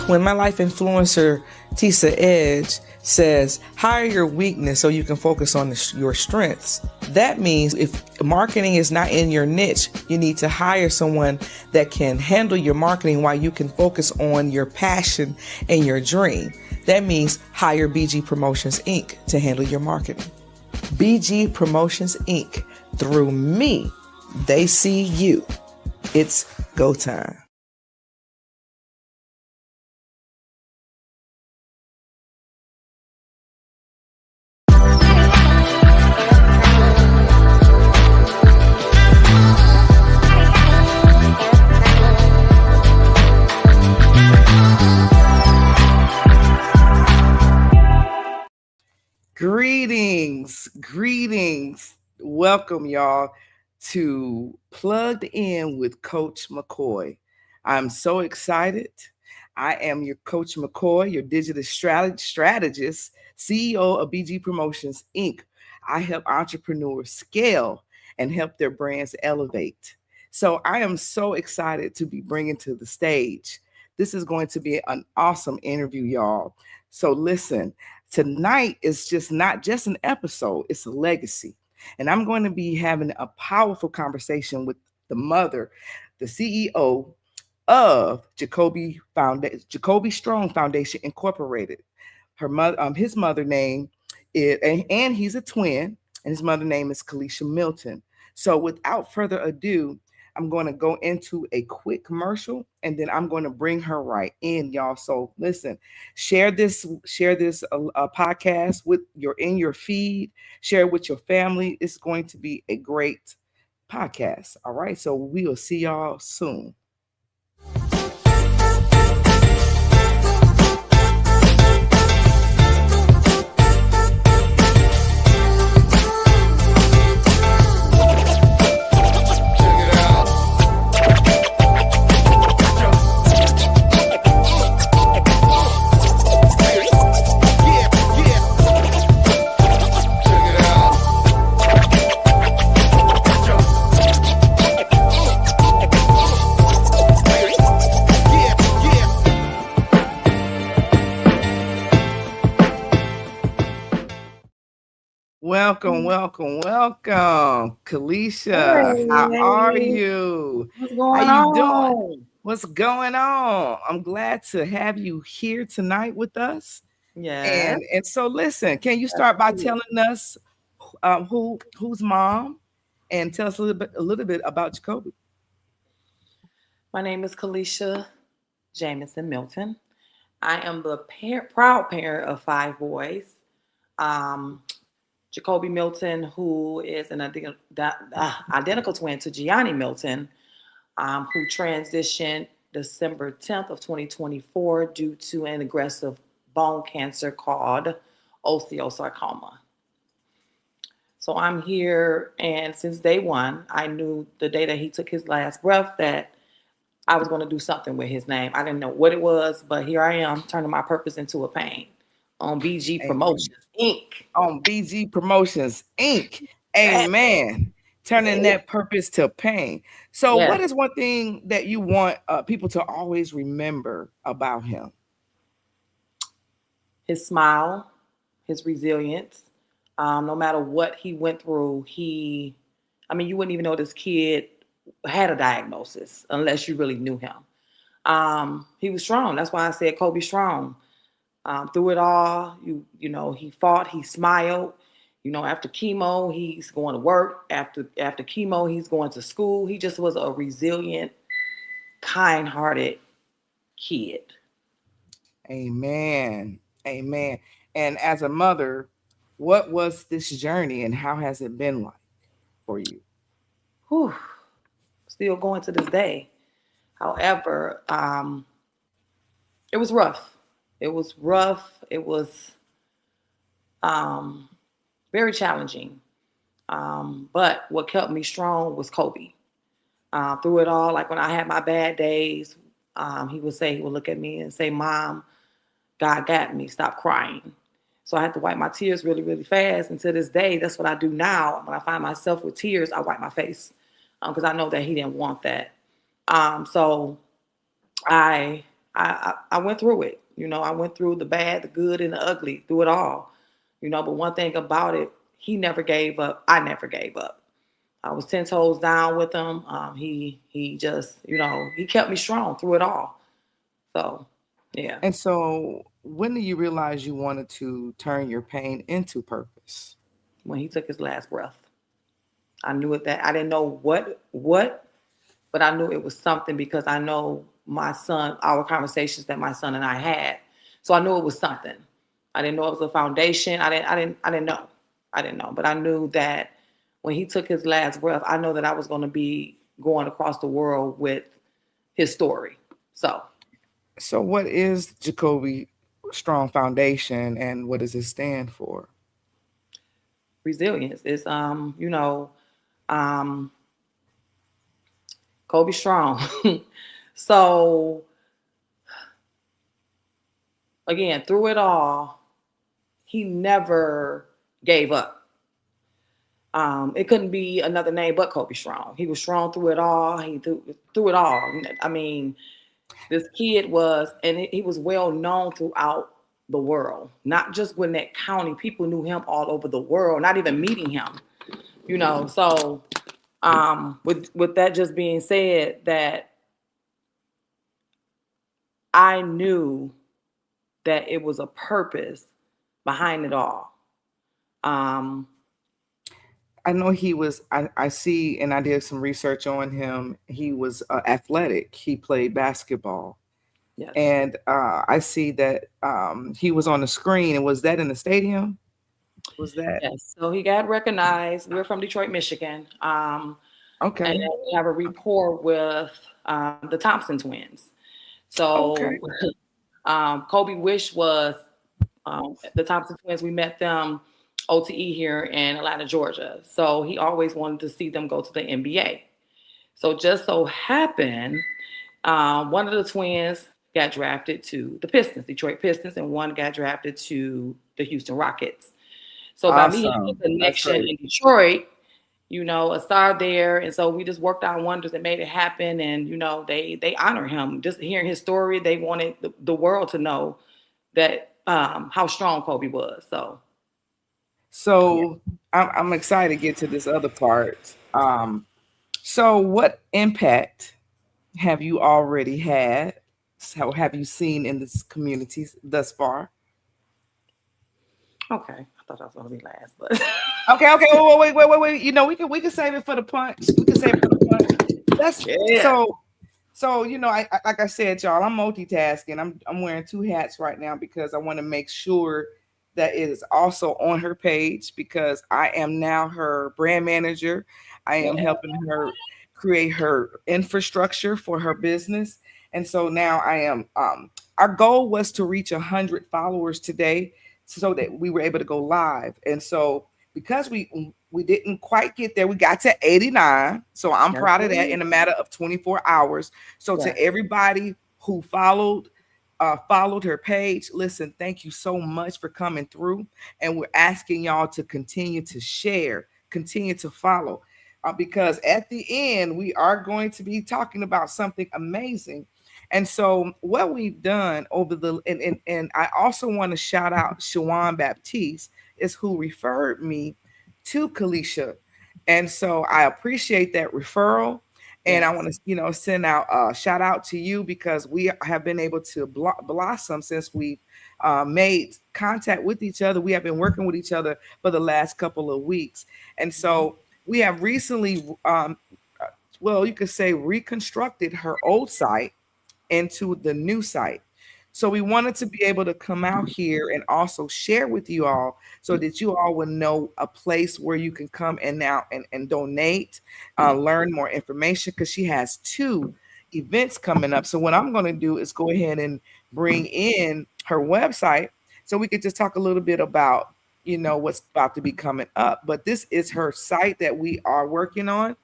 When my life influencer, Tisa Edge, says, hire your weakness so you can focus on your strengths. That means if marketing is not in your niche, you need to hire someone that can handle your marketing while you can focus on your passion and your dream. That means hire BG Promotions, Inc. to handle your marketing. BG Promotions, Inc. Through me, they see you. It's go time. Greetings. Welcome, y'all, to Plugged In with Coach McCoy. I'm so excited. I am your Coach McCoy, your digital strategist, CEO of BG Promotions, Inc. I help entrepreneurs scale and help their brands elevate. So I am so excited to be bringing to the stage. This is going to be an awesome interview, y'all. So listen. Tonight is not just an episode, it's a legacy. And I'm going to be having a powerful conversation with the mother, the CEO of GaKobe Strong Foundation Incorporated. Her mother, his mother name is, and he's a twin, and his mother name is Kuleesha Milton. So without further ado, I'm going to go into a quick commercial and then I'm going to bring her right in, y'all. So listen, share this podcast with in your feed, share it with your family. It's going to be a great podcast. All right. So we'll see y'all soon. Welcome, Kuleesha. Hey, how are you? What's going How you on? doing? What's going on? I'm glad to have you here tonight with us. Yes. And so listen, can you start by telling us who's mom and tell us a little bit about GaKobe? My name is Kuleesha Jamison Milton. I am the proud parent of 5 boys. GaKobe Milton, who is an identical twin to Gianni Milton, who transitioned December 10th of 2024 due to an aggressive bone cancer called osteosarcoma. So I'm here, and since day one, I knew the day that he took his last breath that I was going to do something with his name. I didn't know what it was, but here I am turning my purpose into a pain on BG Promotions, Inc. On BG Promotions, Inc. Amen. Turning that purpose to pain. So what is one thing that you want people to always remember about him? His smile, his resilience. No matter what he went through, you wouldn't even know this kid had a diagnosis unless you really knew him. He was strong. That's why I said Kobe Strong. Through it all, he fought, he smiled. After chemo, he's going to work. After chemo, he's going to school. He just was a resilient, kind-hearted kid. Amen. And as a mother, what was this journey and how has it been like for you? Still going to this day. However, it was rough. It was very challenging. But what kept me strong was Kobe. Through it all, like when I had my bad days, he would look at me and say, "Mom, God got me. Stop crying." So I had to wipe my tears really, really fast. And to this day, that's what I do now. When I find myself with tears, I wipe my face because I know that he didn't want that. So I I went through it. I went through the bad, the good, and the ugly, through it all. But one thing about it, he never gave up. I never gave up. I was 10 toes down with him. He just, he kept me strong through it all. So, yeah. And so, when do you realize you wanted to turn your pain into purpose? When he took his last breath, I knew it. That I didn't know what, but I knew it was something because I know my son, our conversations that my son and I had. So I knew it was something. I didn't know it was a foundation. I didn't know. I didn't know. But I knew that when he took his last breath, I know that I was going to be going across the world with his story. So So, what is GaKobe Strong Foundation, and what does it stand for? resilience is um Kobe Strong. So again, through it all, he never gave up. It couldn't be another name but Kobe Strong. He was strong through it all. He through it all. I mean, this kid was, and he was well known throughout the world, not just Gwinnett County. People knew him all over the world, not even meeting him. So with that just being said, that I knew that it was a purpose behind it all. Um, I know he was. I see, and I did some research on him. He was athletic. He played basketball, yes, and I see that he was on the screen. And was that in the stadium? Was that yes. So he got recognized. We're from Detroit, Michigan, and okay? we have a rapport with the Thompson twins. So Okay, Kobe Wish was the Thompson twins. We met them OTE here in Atlanta, Georgia. So he always wanted to see them go to the NBA. So just so happened, one of the twins got drafted to the Pistons, Detroit Pistons, and one got drafted to the Houston Rockets. So by me having awesome. a That's connection great. in Detroit, a star there, and so we just worked out wonders and made it happen. And they honor him. Just hearing his story, they wanted the world to know that how strong Kobe was. So yeah. So I'm excited to get to this other part. So what impact have you already had? So have you seen in this community thus far? Okay, I thought I was gonna be last, but Okay, okay. Wait. We can save it for the punch. We can save it for the punch. That's yeah, so. I like I said, y'all. I'm multitasking. I'm wearing two hats right now because I want to make sure that it is also on her page because I am now her brand manager. I am yeah, helping her create her infrastructure for her business, and so now I am. Our goal was to reach 100 followers today, so that we were able to go live, and so because we didn't quite get there. We got to 89. So I'm that's proud of that good. in a matter of 24 hours. So Yes. to everybody who followed her page, listen, thank you so much for coming through. And we're asking y'all to continue to share, continue to follow. Because at the end, we are going to be talking about something amazing. And so what we've done over the and I also want to shout out Shawan Baptiste is who referred me to Kuleesha. And so I appreciate that referral. And I Yes. want to, send out a shout out to you because we have been able to blossom since we made contact with each other. We have been working with each other for the last couple of weeks. And Mhm. so we have recently, well, you could say, reconstructed her old site into the new site. So we wanted to be able to come out here and also share with you all so that you all would know a place where you can come and now and donate, learn more information because she has two events coming up. So what I'm going to do is go ahead and bring in her website so we could just talk a little bit about what's about to be coming up. But this is her site that we are working on.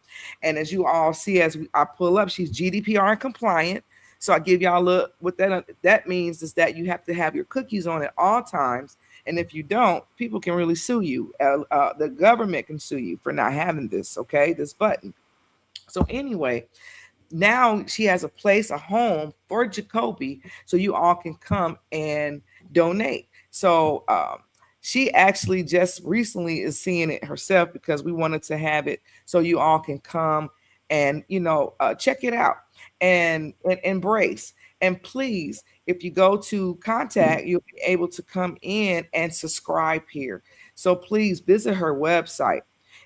And as you all see, I pull up, she's GDPR compliant. So I give y'all a look. What that means is that you have to have your cookies on at all times, and if you don't, people can really sue you. The government can sue you for not having this. Okay, this button. So anyway, now she has a place, a home for GaKobe, so you all can come and donate. So she actually just recently is seeing it herself because we wanted to have it so you all can come and check it out and embrace. And please, if you go to contact, you'll be able to come in and subscribe here. So please visit her website.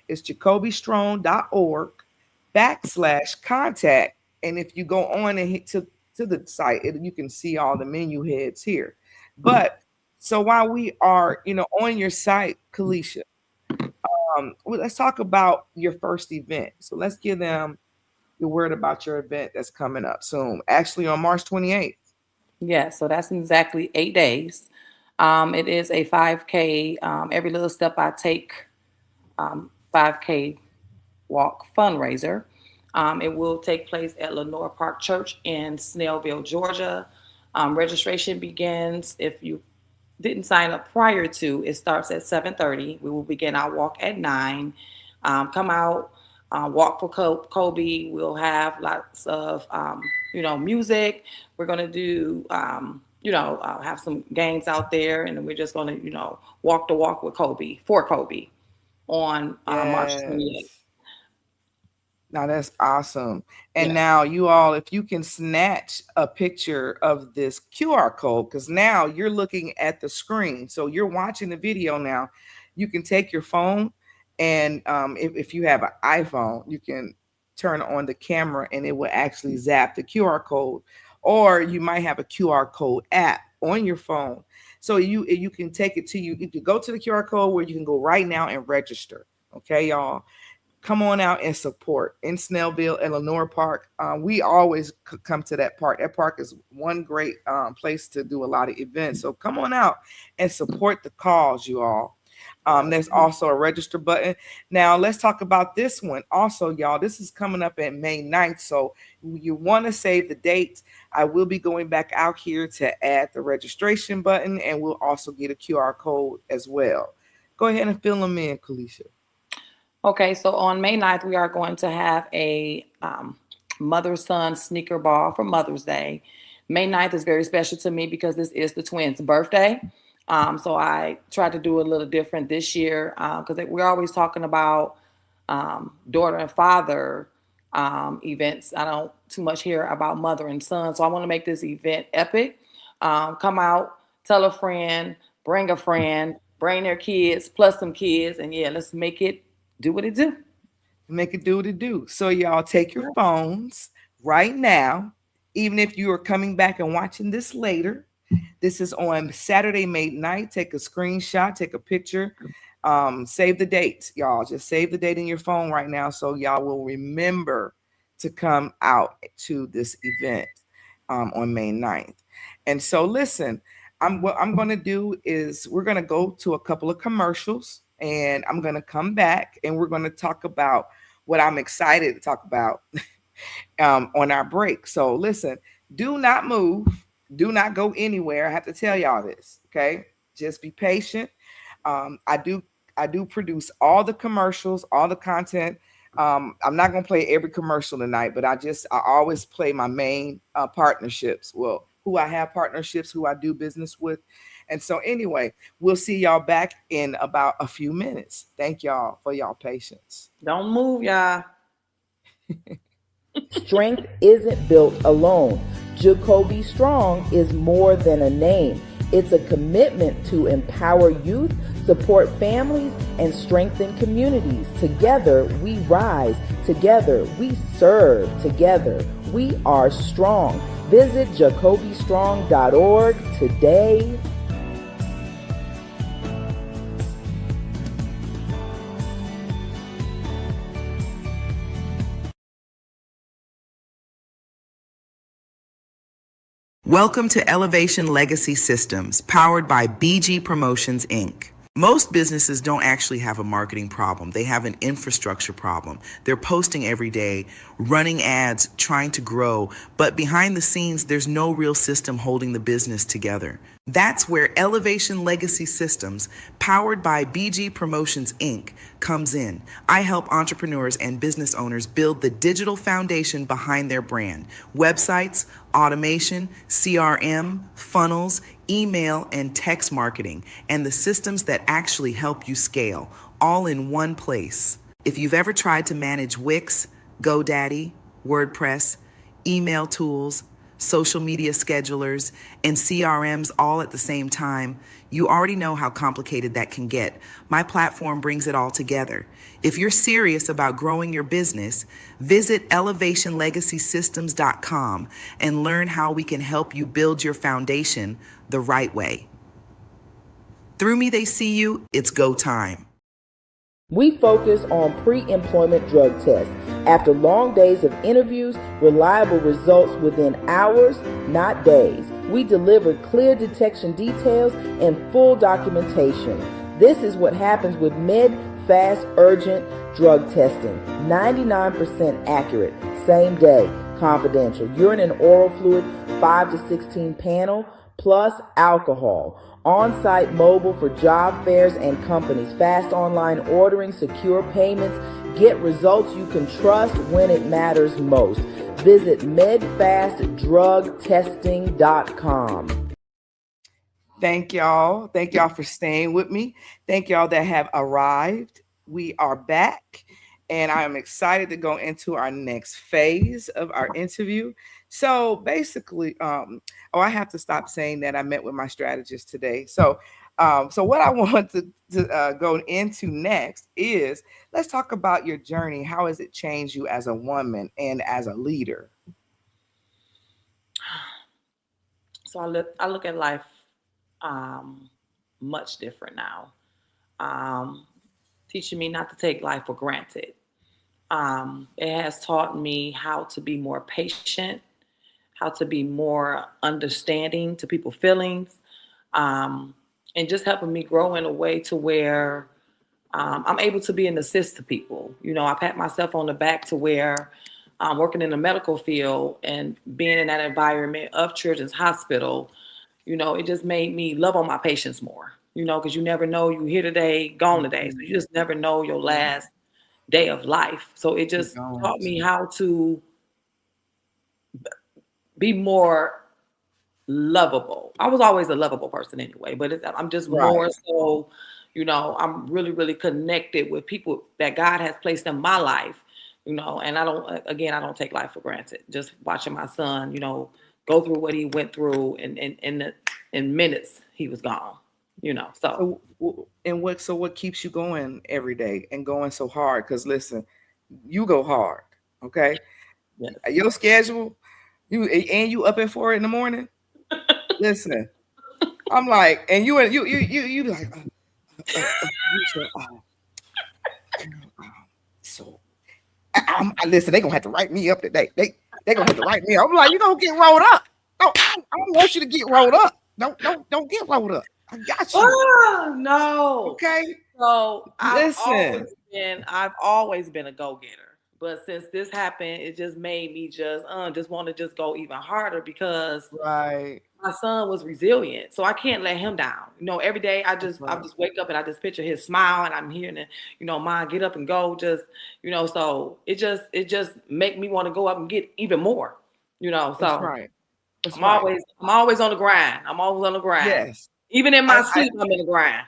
It's jacobestrong.org/contact. And if you go on and hit to the site, you can see all the menu heads here. But so while we are, on your site, Kuleesha, let's talk about your first event. So let's give them the word about your event that's coming up soon, actually on March 28th. Yeah, so that's in exactly 8 days. It is a 5K, every little step I take, 5K walk fundraiser. It will take place at Lenore Park Church in Snellville, Georgia. Registration begins, if you didn't sign up prior to, it starts at 7:30. We will begin our walk at 9. Come out, walk for Kobe. We'll have lots of, music. We're going to do, have some games out there, and then we're just going to, walk the walk with Kobe, for Kobe, on March 28th. Yes. Now that's awesome. And Yes. now you all, if you can snatch a picture of this QR code, because now you're looking at the screen. So you're watching the video now. You can take your phone and if you have an iPhone, you can turn on the camera and it will actually zap the QR code. Or you might have a QR code app on your phone. So you can take it to you. You can go to the QR code where you can go right now and register. Okay, y'all, come on out and support in Snellville and Lenore Park. We always come to that park. That park is one great place to do a lot of events. So come on out and support the cause, you all. There's also a register button. Now let's talk about this one. Also, y'all, this is coming up at May 9th. So you want to save the date. I will be going back out here to add the registration button, and we'll also get a QR code as well. Go ahead and fill them in, Kuleesha. Okay, so on May 9th, we are going to have a mother-son sneaker ball for Mother's Day. May 9th is very special to me because this is the twins' birthday. So I tried to do a little different this year because we're always talking about daughter and father events. I don't too much hear about mother and son. So I want to make this event epic. Come out, tell a friend, bring their kids, plus some kids, and yeah, let's make it do what it do. Make it do what it do. So y'all take your phones right now, even if you are coming back and watching this later. This is on Saturday, May 9th. Take a screenshot, take a picture, save the date, y'all. Just save the date in your phone right now so y'all will remember to come out to this event on May 9th. And so listen, what I'm going to do is we're going to go to a couple of commercials and I'm going to come back and we're going to talk about what I'm excited to talk about on our break. So listen, do not move. Do not go anywhere. I have to tell y'all this, okay? Just be patient. I do produce all the commercials, all the content. I'm not gonna play every commercial tonight, but I always play my main partnerships. Well, who I have partnerships, who I do business with. And so anyway, we'll see y'all back in about a few minutes. Thank y'all for y'all patience. Don't move, y'all. Strength isn't built alone. GaKobe Strong is more than a name. It's a commitment to empower youth, support families, and strengthen communities. Together, we rise. Together, we serve. Together, we are strong. Visit jacobestrong.org today. Welcome to Elevation Legacy Systems, powered by BG Promotions, Inc. Most businesses don't actually have a marketing problem. They have an infrastructure problem. They're posting every day, running ads, trying to grow, but behind the scenes, there's no real system holding the business together. That's where Elevation Legacy Systems, powered by BG Promotions Inc., comes in. I help entrepreneurs and business owners build the digital foundation behind their brand: websites, automation, CRM, funnels, email, and text marketing, and the systems that actually help you scale, all in one place. If you've ever tried to manage Wix, GoDaddy, WordPress, email tools, social media schedulers, and CRMs all at the same time, you already know how complicated that can get. My platform brings it all together. If you're serious about growing your business, visit elevationlegacysystems.com and learn how we can help you build your foundation the right way. Through me, they see you. It's go time. We focus on pre-employment drug tests. After long days of interviews, reliable results within hours, not days. We deliver clear detection details and full documentation. This is what happens with Fast Urgent drug testing. 99% accurate, same day, confidential. Urine and oral fluid, 5 to 16 panel, plus alcohol. On-site mobile for job fairs and companies. Fast online ordering, secure payments. Get results you can trust when it matters most. Visit medfastdrugtesting.com. Thank y'all. Thank y'all for staying with me. Thank y'all that have arrived. We are back, and I am excited to go into our next phase of our interview. So basically, I have to stop saying that I met with my strategist today. So what I want to go into next is, let's talk about your journey. How has it changed you as a woman and as a leader? So I look at life much different now. Teaching me not to take life for granted. It has taught me how to be more patient, how to be more understanding to people's feelings, and just helping me grow in a way to where I'm able to be an assist to people. You know, I pat myself on the back to where I'm working in the medical field and being in that environment of Children's Hospital. You know, it just made me love on my patients more. You know, because you never know, you here today, gone today. So you just never know your last day of life. So it just taught me how to be more lovable. I was always a lovable person anyway, but I'm just more so, you know, I'm really, really connected with people that God has placed in my life, you know, and I don't take life for granted. Just watching my son, you know, go through what he went through, and in minutes he was gone, you know. So what keeps you going every day and going so hard? Because listen, you go hard, okay? yes. Your schedule, you up at 4 in the morning. Listen, I'm like, and you like, so listen, they gonna have to write me up today. They gonna have to write me up. I'm like, you gonna get rolled up. No, I don't want you to get rolled up. Don't get rolled up. I got you. Oh, no. Okay. So Listen. I've always been a go-getter. But since this happened, it just made me just want to just go even harder, because my son was resilient. So I can't let him down. You know, every day I just wake up and I just picture his smile, and I'm hearing it, you know, Mom, get up and go. Just, you know, so it just make me want to go up and get even more, you know. So I'm always on the grind. I'm always on the grind. Yes. Even in my sleep, I'm in the grind.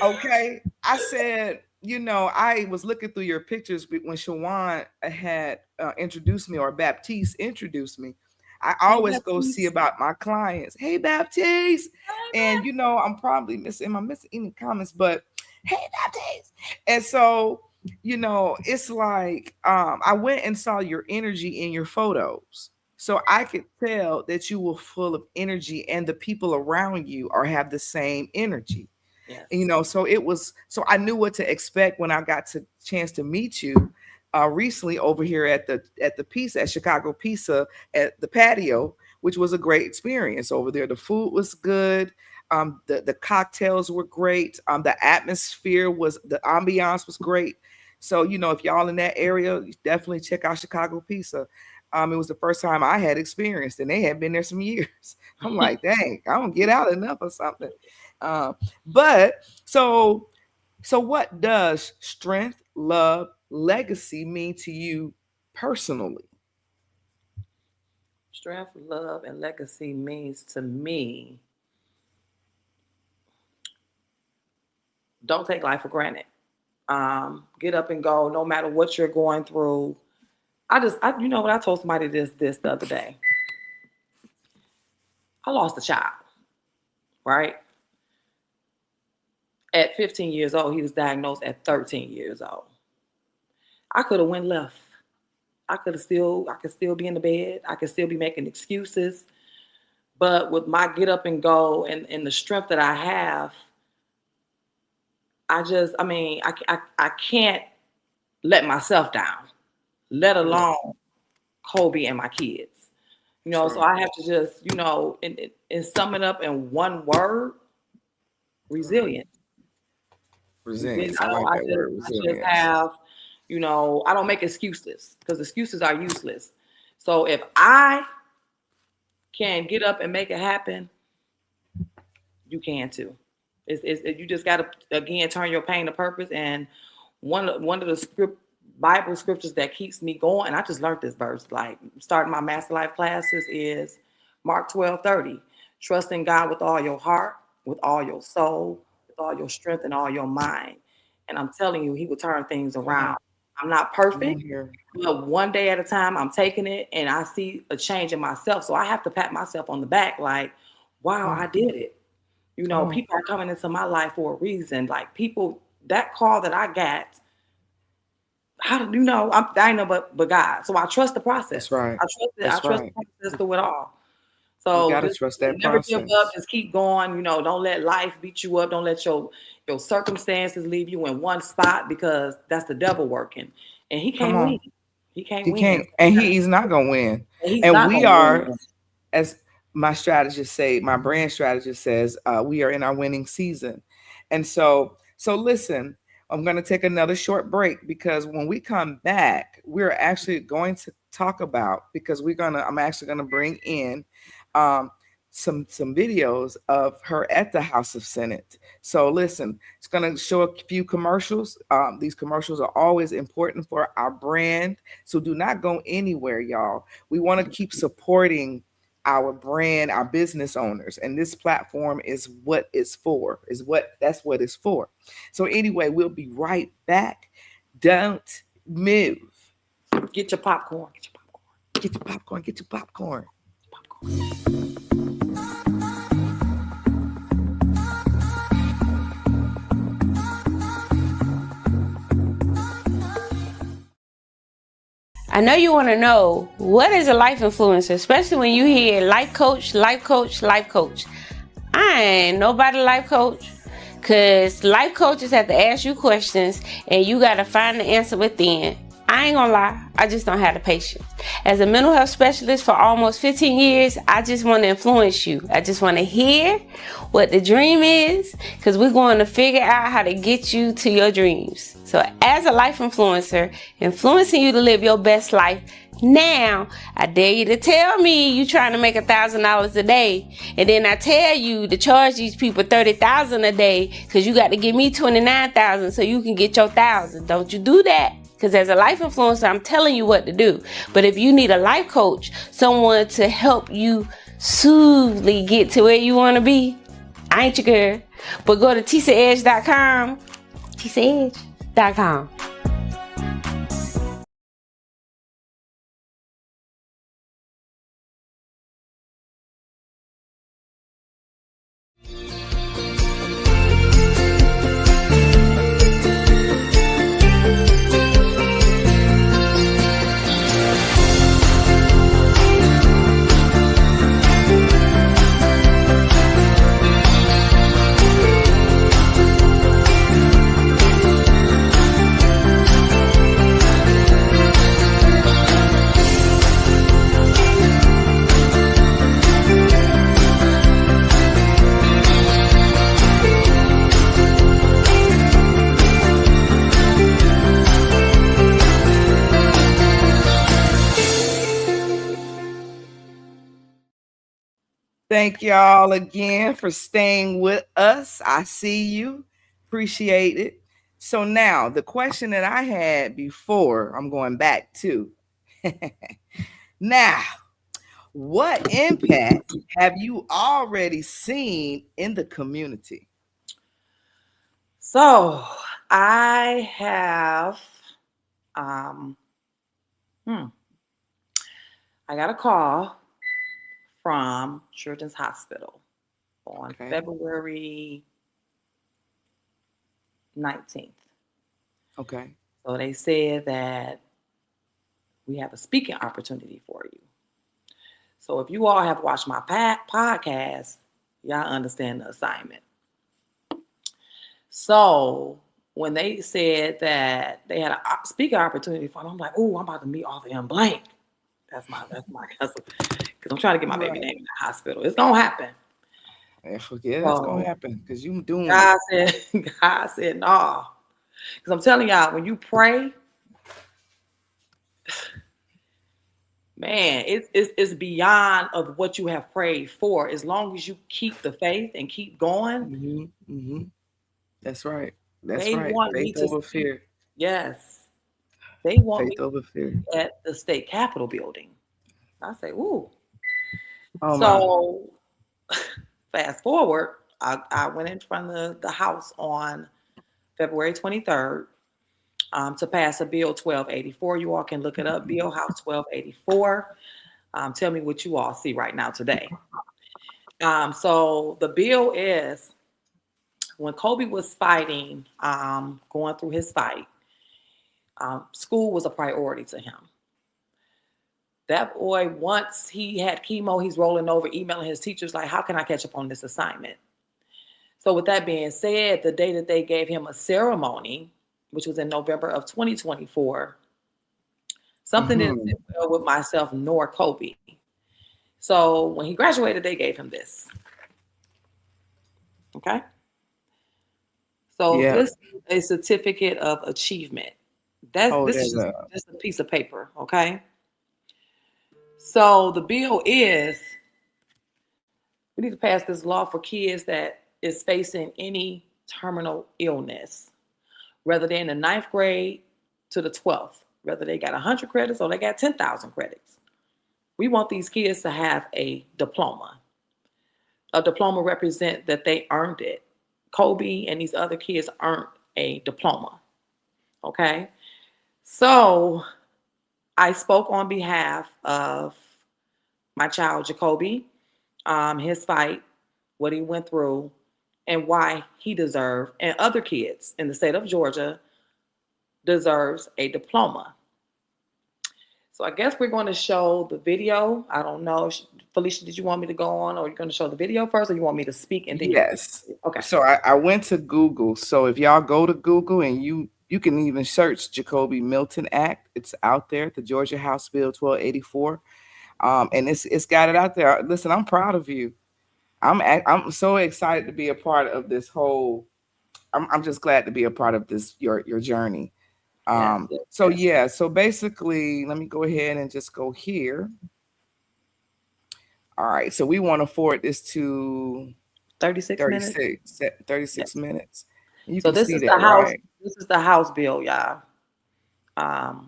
Okay. I said, you know, I was looking through your pictures when Shawan had introduced me, or Baptiste introduced me. I always go see about my clients. Hey, Baptiste. And, you know, I'm missing any comments, but hey, Baptiste. And so, you know, it's like I went and saw your energy in your photos. So I could tell that you were full of energy, and the people around you have the same energy. Yes. You know, so I knew what to expect when I got to chance to meet you recently over here at the pizza at Chicago Pizza at the patio, which was a great experience over there. The food was good. The cocktails were great. The ambiance was great. So, if y'all in that area, definitely check out Chicago Pizza. It was the first time I had experienced, and they had been there some years. I'm like, dang, I don't get out enough or something. But so what does strength, love, legacy mean to you personally? Strength, love, and legacy means to me, don't take life for granted. Get up and go, no matter what you're going through. You know what, I told somebody this the other day. I lost a child, right? At 15 years old, he was diagnosed at 13 years old. I could have went left. I could still be in the bed. I could still be making excuses. But with my get up and go and the strength that I have, I can't let myself down, let alone Kobe and my kids. Sure. So I have to just, and sum it up in one word: resilience. Resilience. I like that word. Resilience. I just have, I don't make excuses, because excuses are useless. So if I can get up and make it happen, you can too. You just got to, again, turn your pain to purpose. And one of the Bible scriptures that keeps me going, and I just learned this verse, like starting my Master Life classes, is Mark 12:30. Trust in God with all your heart, with all your soul, with all your strength, and all your mind. And I'm telling you, he will turn things around. I'm not perfect, but one day at a time, I'm taking it, and I see a change in myself. So I have to pat myself on the back, like, wow, I did it. People are coming into my life for a reason. Like, people, that call that I got, how do you know? I know but God. So I trust the process. That's right. I trust it. I trust the process through it all. So you gotta trust that never process. give up. Just keep going. Don't let life beat you up. Don't let your circumstances leave you in one spot, because that's the devil working, and he can't win. He can't win, and he's not gonna win. And we are, as my strategist say, my brand strategist says, we are in our winning season. And so listen, I'm going to take another short break, because when we come back, we're actually going to talk about, because I'm actually going to bring in some videos of her at the House of Senate. So listen, it's going to show a few commercials. These commercials are always important for our brand. So do not go anywhere, y'all. We want to keep supporting our brand, our business owners, and this platform is what it's for. That's what it's for. So anyway, we'll be right back. Don't move. Get your popcorn. Get your popcorn. Get your popcorn. I know you want to know, what is a life influencer, especially when you hear life coach, life coach, life coach. I ain't nobody life coach, because life coaches have to ask you questions and you got to find the answer within. I ain't gonna lie, I just don't have the patience. As a mental health specialist for almost 15 years, I just want to influence you. I just want to hear what the dream is, because we're going to figure out how to get you to your dreams. So as a life influencer, influencing you to live your best life now, I dare you to tell me you trying to make $1,000 a day, and then I tell you to charge these people $30,000 a day, because you got to give me $29,000 so you can get your $1,000. Don't you do that. Because as a life influencer, I'm telling you what to do. But if you need a life coach, someone to help you smoothly get to where you want to be, I ain't your girl. But go to TisaEdge.com. TisaEdge.com. Thank y'all again for staying with us. I see you. Appreciate it. So now the question that I had before, I'm going back to. Now, what impact have you already seen in the community? So I have, um, I got a call from Children's Hospital on Okay. February 19th. Okay. So they said that we have a speaking opportunity for you. So if you all have watched my podcast, y'all understand the assignment. So when they said that they had a speaking opportunity for me, I'm like, oh, I'm about to meet Arthur M. Blank. That's my cousin. Because I'm trying to get my baby name in the hospital. It's gonna happen. Yeah, that's gonna happen because you doing God it. said, no. Because I'm telling y'all, when you pray, man, it's beyond of what you have prayed for. As long as you keep the faith and keep going. Mm-hmm, mm-hmm. That's right. That's They right. want me Faith to over speak. fear. Yes. They want me Faith over fear. at the state capitol building. I say, ooh. Oh my. So fast forward, I went in front of the House on February 23rd to pass a bill 1284. You all can look it up, Bill House 1284. Tell me what you all see right now today. So the bill is, when Kobe was fighting, going through his fight, school was a priority to him. That boy, once he had chemo, he's rolling over, emailing his teachers like, how can I catch up on this assignment? So with that being said, the day that they gave him a ceremony, which was in November of 2024, something didn't sit well with myself nor Kobe. So when he graduated, they gave him this. Okay? So this is a certificate of achievement. This is just a piece of paper, okay? So the bill is, we need to pass this law for kids that is facing any terminal illness, whether they're in the 9th grade to the 12th, whether they got 100 credits or they got 10,000 credits. We want these kids to have a diploma. A diploma represents that they earned it. Kobe and these other kids earned a diploma. Okay? So I spoke on behalf of my child, GaKobe, his fight, what he went through, and why he deserved, and other kids in the state of Georgia deserves a diploma. So I guess we're going to show the video. I don't know. Felicia, did you want me to go on, or are you going to show the video first, or you want me to speak and then? Yes. Okay. So I went to Google. So if y'all go to Google and you can even search GaKobe Milton Act, it's out there, the Georgia House Bill 1284. And it's got it out there. Listen, I'm proud of you. I'm so excited to be a part of this whole. I'm just glad to be a part of this your journey. So basically, let me go ahead and just go here. All right, so we want to forward this to 36 minutes. 36 minutes. You so can this see is that, the House. right? This is the House bill, y'all. All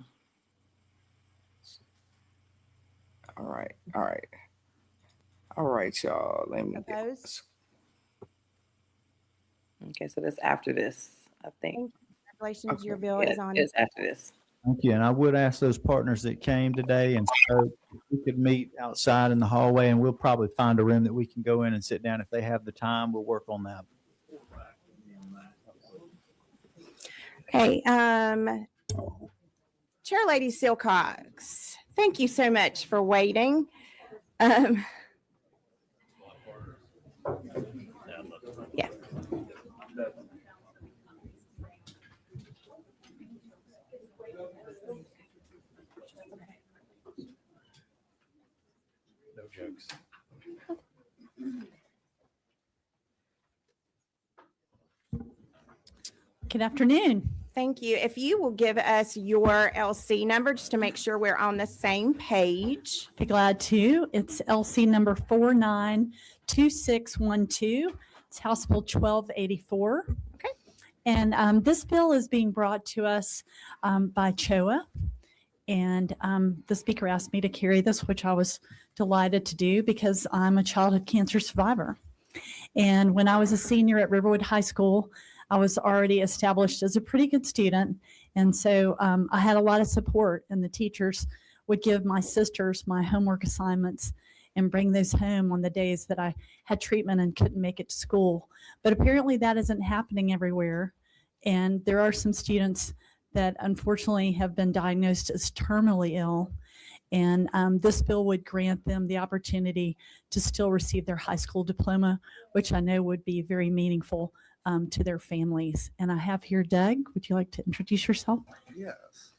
right, y'all. Let me Opposed? Okay, so that's after this, I think. Congratulations, your bill Yeah, is on. it's after this. Thank you. And I would ask those partners that came today and spoke if we could meet outside in the hallway, and we'll probably find a room that we can go in and sit down. If they have the time, we'll work on that. Okay, Chair Lady Silcox, thank you so much for waiting. Yeah. No jokes. Good afternoon. Thank you. If you will give us your LC number just to make sure we're on the same page. Be glad to. It's LC number 492612. It's House Bill 1284. Okay. And this bill is being brought to us by CHOA. And the speaker asked me to carry this, which I was delighted to do because I'm a childhood cancer survivor. And when I was a senior at Riverwood High School, I was already established as a pretty good student. And so I had a lot of support, and the teachers would give my sisters my homework assignments and bring those home on the days that I had treatment and couldn't make it to school. But apparently that isn't happening everywhere. And there are some students that unfortunately have been diagnosed as terminally ill. And this bill would grant them the opportunity to still receive their high school diploma, which I know would be very meaningful to their families. And I have here Doug. Would you like to introduce yourself? Yes.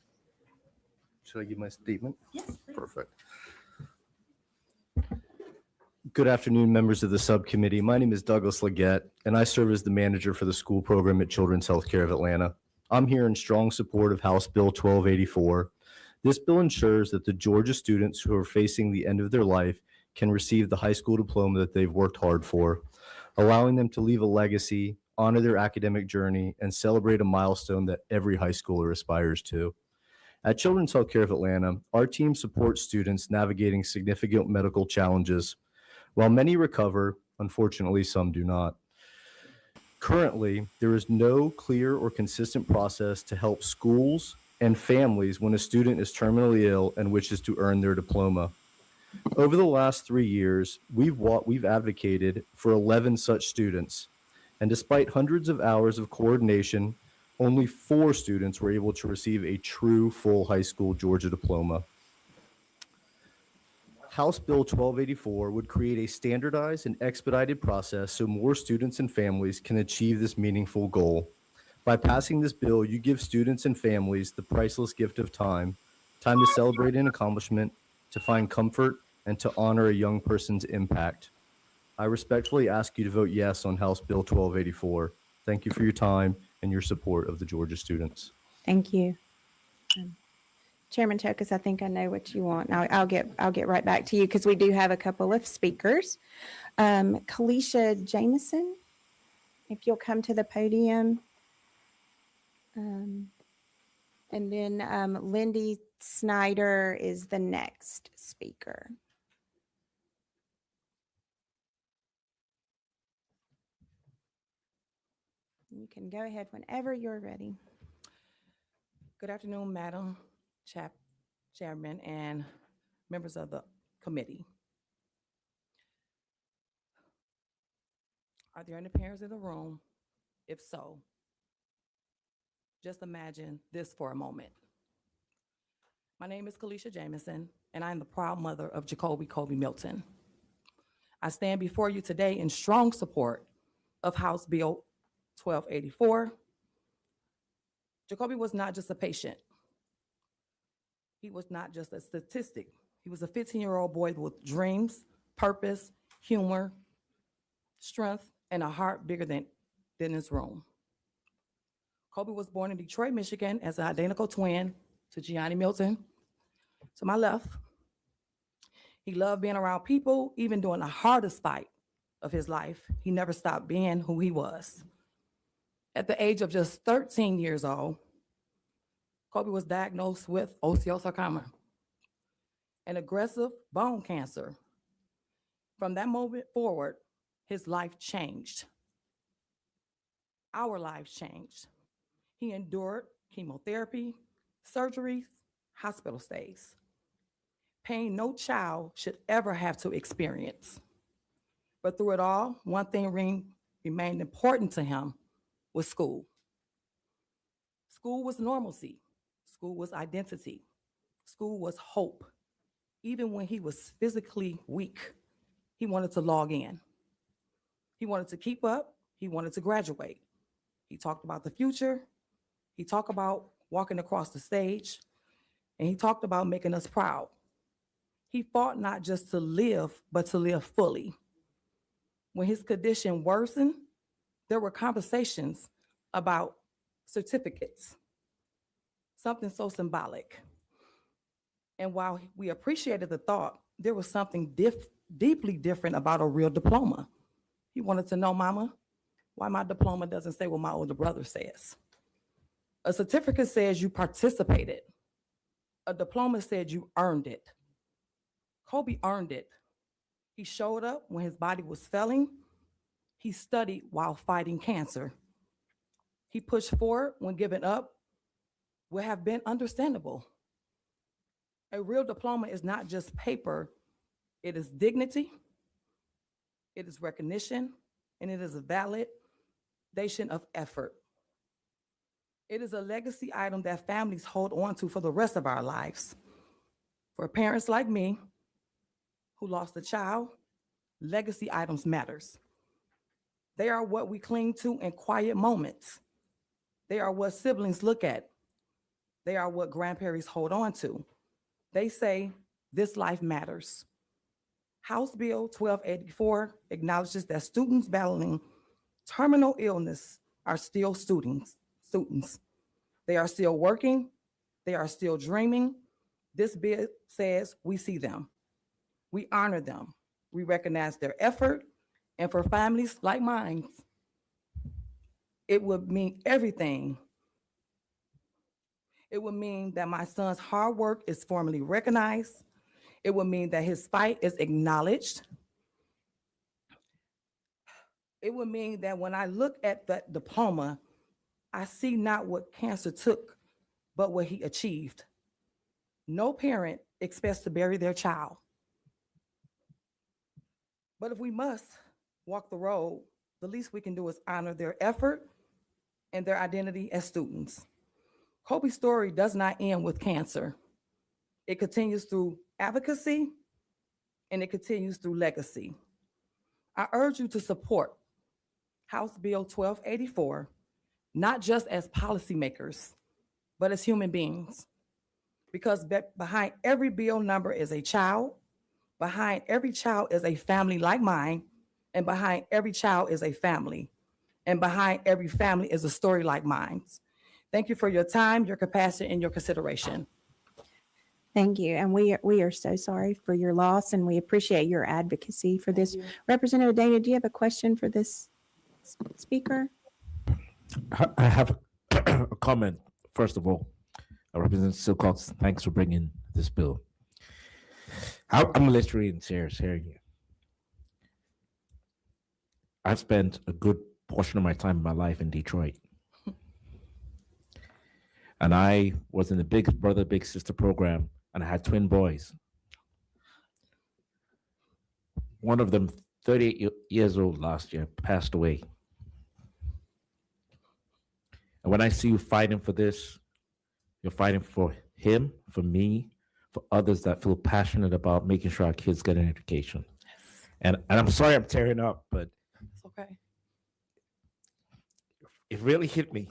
Should I give my statement? Yes. Perfect. Good afternoon, members of the subcommittee. My name is Douglas Leggett, and I serve as the manager for the school program at Children's Healthcare of Atlanta. I'm here in strong support of House Bill 1284. This bill ensures that the Georgia students who are facing the end of their life can receive the high school diploma that they've worked hard for, allowing them to leave a legacy, honor their academic journey, and celebrate a milestone that every high schooler aspires to. At Children's Healthcare of Atlanta, our team supports students navigating significant medical challenges. While many recover, unfortunately, some do not. Currently, there is no clear or consistent process to help schools and families when a student is terminally ill and wishes to earn their diploma. Over the last 3 years, we've advocated for 11 such students, and despite hundreds of hours of coordination, only 4 students were able to receive a true full high school Georgia diploma. House Bill 1284 would create a standardized and expedited process so more students and families can achieve this meaningful goal. By passing this bill, you give students and families the priceless gift of time to celebrate an accomplishment, to find comfort, and to honor a young person's impact. I respectfully ask you to vote yes on House Bill 1284. Thank you for your time and your support of the Georgia students. Thank you. Chairman Tokus, I think I know what you want. Now I'll get right back to you because we do have a couple of speakers. Kuleesha Milton, if you'll come to the podium. And then Lindy Snyder is the next speaker. You can go ahead whenever you're ready. Good afternoon, Madam Chairman and members of the committee. Are there any parents in the room? If so, just imagine this for a moment. My name is Kuleesha Milton, and I am the proud mother of GaKobe Milton. I stand before you today in strong support of House Bill 1284. GaKobe was not just a patient. He was not just a statistic. He was a 15-year-old boy with dreams, purpose, humor, strength, and a heart bigger than his room. Kobe was born in Detroit, Michigan as an identical twin to Gianni Milton. To my left, he loved being around people, even during the hardest fight of his life. He never stopped being who he was. At the age of just 13 years old, Kobe was diagnosed with osteosarcoma, an aggressive bone cancer. From that moment forward, his life changed. Our lives changed. He endured chemotherapy, surgeries, hospital stays. Pain no child should ever have to experience. But through it all, one thing remained important to him was school. School was normalcy. School was identity. School was hope. Even when he was physically weak, he wanted to log in. He wanted to keep up. He wanted to graduate. He talked about the future. He talked about walking across the stage. And he talked about making us proud. He fought not just to live, but to live fully. When his condition worsened, there were conversations about certificates, something so symbolic. And while we appreciated the thought, there was something deeply different about a real diploma. He wanted to know, Mama, why my diploma doesn't say what my older brother says. A certificate says you participated. A diploma said you earned it. Kobe earned it. He showed up when his body was failing. He studied while fighting cancer. He pushed forward when giving up would have been understandable. A real diploma is not just paper, it is dignity, it is recognition, and it is a validation of effort. It is a legacy item that families hold on to for the rest of our lives. For parents like me who lost a child, legacy items matters. They are what we cling to in quiet moments. They are what siblings look at. They are what grandparents hold on to. They say, this life matters. House Bill 1284 acknowledges that students battling terminal illness are still students. They are still working. They are still dreaming. This bill says we see them. We honor them. We recognize their effort. And for families like mine, it would mean everything. It would mean that my son's hard work is formally recognized. It would mean that his fight is acknowledged. It would mean that when I look at that diploma, I see not what cancer took, but what he achieved. No parent expects to bury their child. But if we must walk the road, the least we can do is honor their effort and their identity as students. Kobe's story does not end with cancer. It continues through advocacy and it continues through legacy. I urge you to support House Bill 1284, not just as policymakers, but as human beings. Because behind every bill number is a child, behind every child is a family like mine, and behind every child is a family, and behind every family is a story like mine. Thank you for your time, your capacity, and your consideration. Thank you. And we are so sorry for your loss, and we appreciate your advocacy for this. Representative Dana, do you have a question for this speaker? I have a comment. First of all, Representative Silcox, thanks for bringing this bill. I'm literally in tears hearing you. I've spent a good portion of my time in my life in Detroit. And I was in the Big Brother, Big Sister program, and I had twin boys. One of them, 38 years old last year, passed away. And when I see you fighting for this, you're fighting for him, for me, for others that feel passionate about making sure our kids get an education. Yes. And I'm sorry I'm tearing up, but it's okay. It really hit me.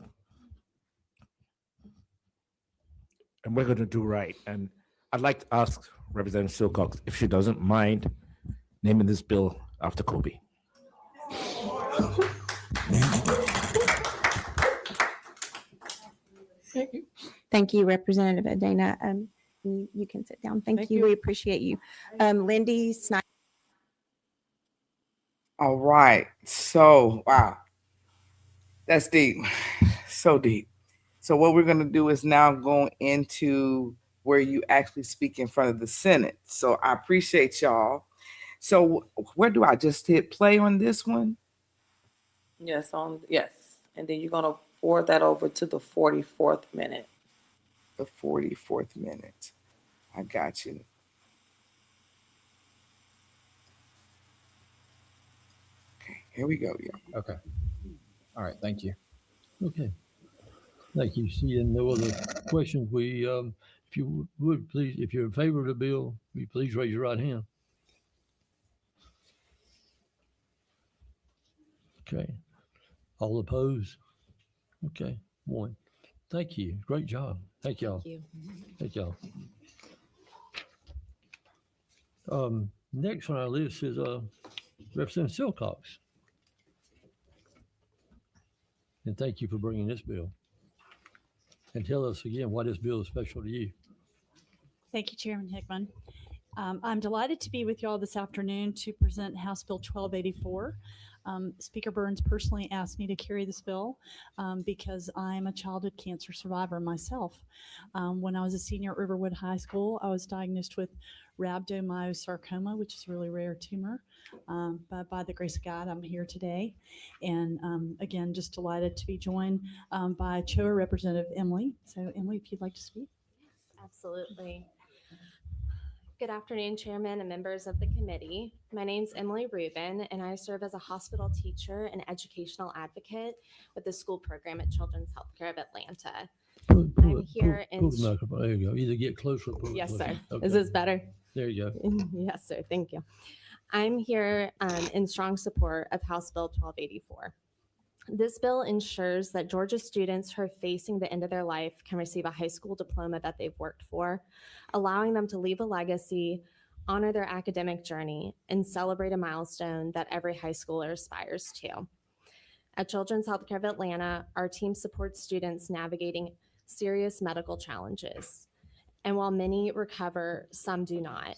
And we're going to do right. And I'd like to ask Representative Silcox if she doesn't mind naming this bill after Kobe. Thank you. Thank you, Representative Dana. You can sit down. Thank you. We appreciate you. Lindy Snyder. All right. So, wow. That's deep. So deep. So what we're going to do is now go into where you actually speak in front of the Senate. So I appreciate y'all. So where do I just hit play on this one? Yes, and then you're gonna forward that over to the 44th minute. The 44th minute. I got you. Okay, here we go, y'all. Okay. All right, thank you. Okay. Thank you. Seeing no other questions, if you would please, if you're in favor of the bill, will you please raise your right hand? Okay. All opposed? Okay. One. Thank you. Great job. Thank y'all. Thank y'all. Next on our list is Representative Silcox. And thank you for bringing this bill. and tell us again why this bill is special to you. Thank you, Chairman Hickman. I'm delighted to be with you all this afternoon to present House Bill 1284. Speaker Burns personally asked me to carry this bill because I'm a childhood cancer survivor myself. When I was a senior at Riverwood High School, I was diagnosed with rhabdomyosarcoma, which is a really rare tumor. But by the grace of God, I'm here today. And again, just delighted to be joined by CHOA Representative Emily. So Emily, if you'd like to speak. Absolutely. Good afternoon, Chairman and members of the committee. My name is Emily Rubin, and I serve as a hospital teacher and educational advocate with the school program at Children's Healthcare of Atlanta. I'm here in... Pull the microphone. There you go. Either get closer or pull it Yes, closer. sir. Okay. Is this better? There you go. Yes, sir. Thank you. I'm here in strong support of House Bill 1284. This bill ensures that Georgia students who are facing the end of their life can receive a high school diploma that they've worked for, allowing them to leave a legacy, honor their academic journey, and celebrate a milestone that every high schooler aspires to. At Children's Healthcare of Atlanta, our team supports students navigating serious medical challenges. And while many recover, some do not.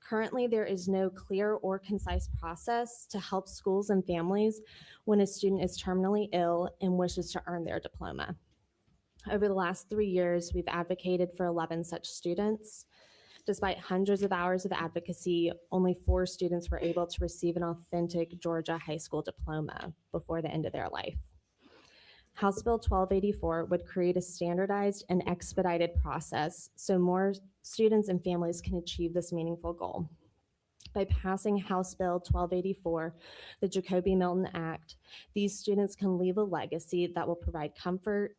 Currently, there is no clear or concise process to help schools and families when a student is terminally ill and wishes to earn their diploma. Over the last 3 years, we've advocated for 11 such students. Despite hundreds of hours of advocacy, only 4 students were able to receive an authentic Georgia high school diploma before the end of their life. House Bill 1284 would create a standardized and expedited process so more students and families can achieve this meaningful goal. By passing House Bill 1284, the GaKobe Milton Act, these students can leave a legacy that will provide comfort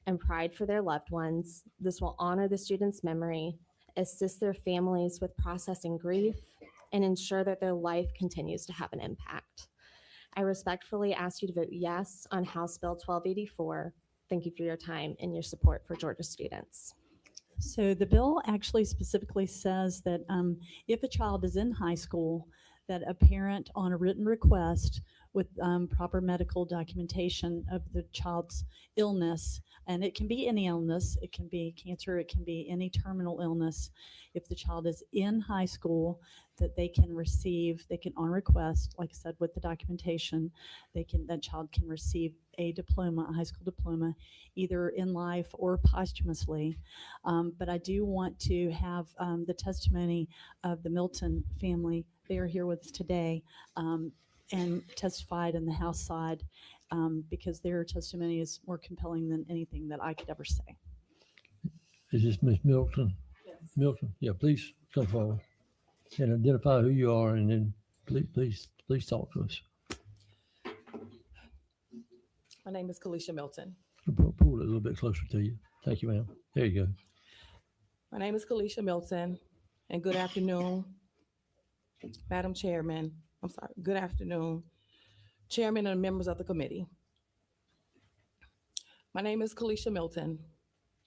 and pride for their loved ones. This will honor the student's memory, assist their families with processing grief, and ensure that their life continues to have an impact. I respectfully ask you to vote yes on House Bill 1284. Thank you for your time and your support for Georgia students. So the bill actually specifically says that if a child is in high school, that a parent on a written request with proper medical documentation of the child's illness, and it can be any illness, it can be cancer, it can be any terminal illness. If the child is in high school, that they can receive, they can on request, like I said, with the documentation, that child can receive a diploma, a high school diploma, either in life or posthumously. But I do want to have the testimony of the Milton family. They are here with us today and testified in the House side because their testimony is more compelling than anything that I could ever say. Is this Ms. Milton? Yes. Milton, yeah, please come forward and identify who you are, and then please talk to us. My name is Kuleesha Milton. Pull it a little bit closer to you. Thank you, ma'am. There you go. My name is Kuleesha Milton, and good afternoon, Madam Chairman. Good afternoon, Chairman and members of the committee. My name is Kuleesha Milton.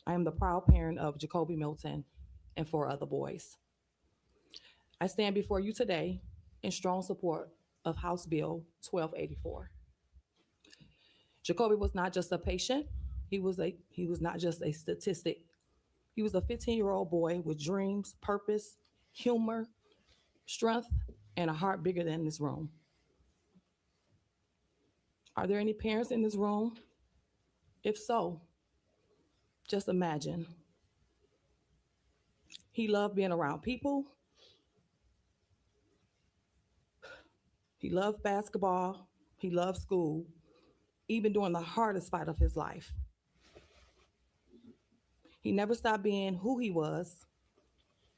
I am the proud parent of GaKobe Milton and 4 other boys. I stand before you today in strong support of House Bill 1284. GaKobe was not just a patient. He was not just a statistic. He was a 15-year-old boy with dreams, purpose, humor, strength, and a heart bigger than this room. Are there any parents in this room? If so, just imagine. He loved being around people. He loved basketball. He loved school, even during the hardest fight of his life. He never stopped being who he was.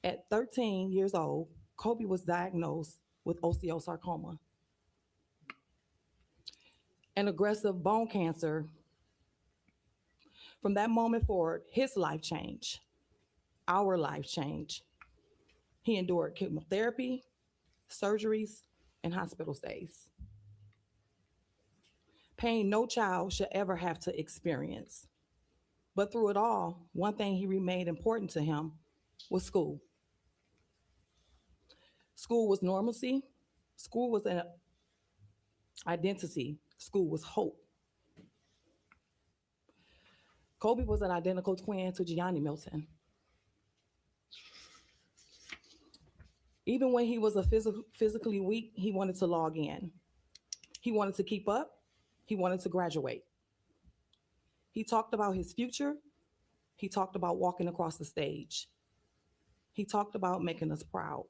At 13 years old, Kobe was diagnosed with osteosarcoma, an aggressive bone cancer. From that moment forward, his life changed, our life changed. He endured chemotherapy, surgeries, and hospital stays. Pain no child should ever have to experience. But through it all, one thing he remained important to him was school. School was normalcy. School was an identity. School was hope. Kobe was an identical twin to Gianni Milton. Even when he was physically weak, he wanted to log in. He wanted to keep up. He wanted to graduate. He talked about his future. He talked about walking across the stage. He talked about making us proud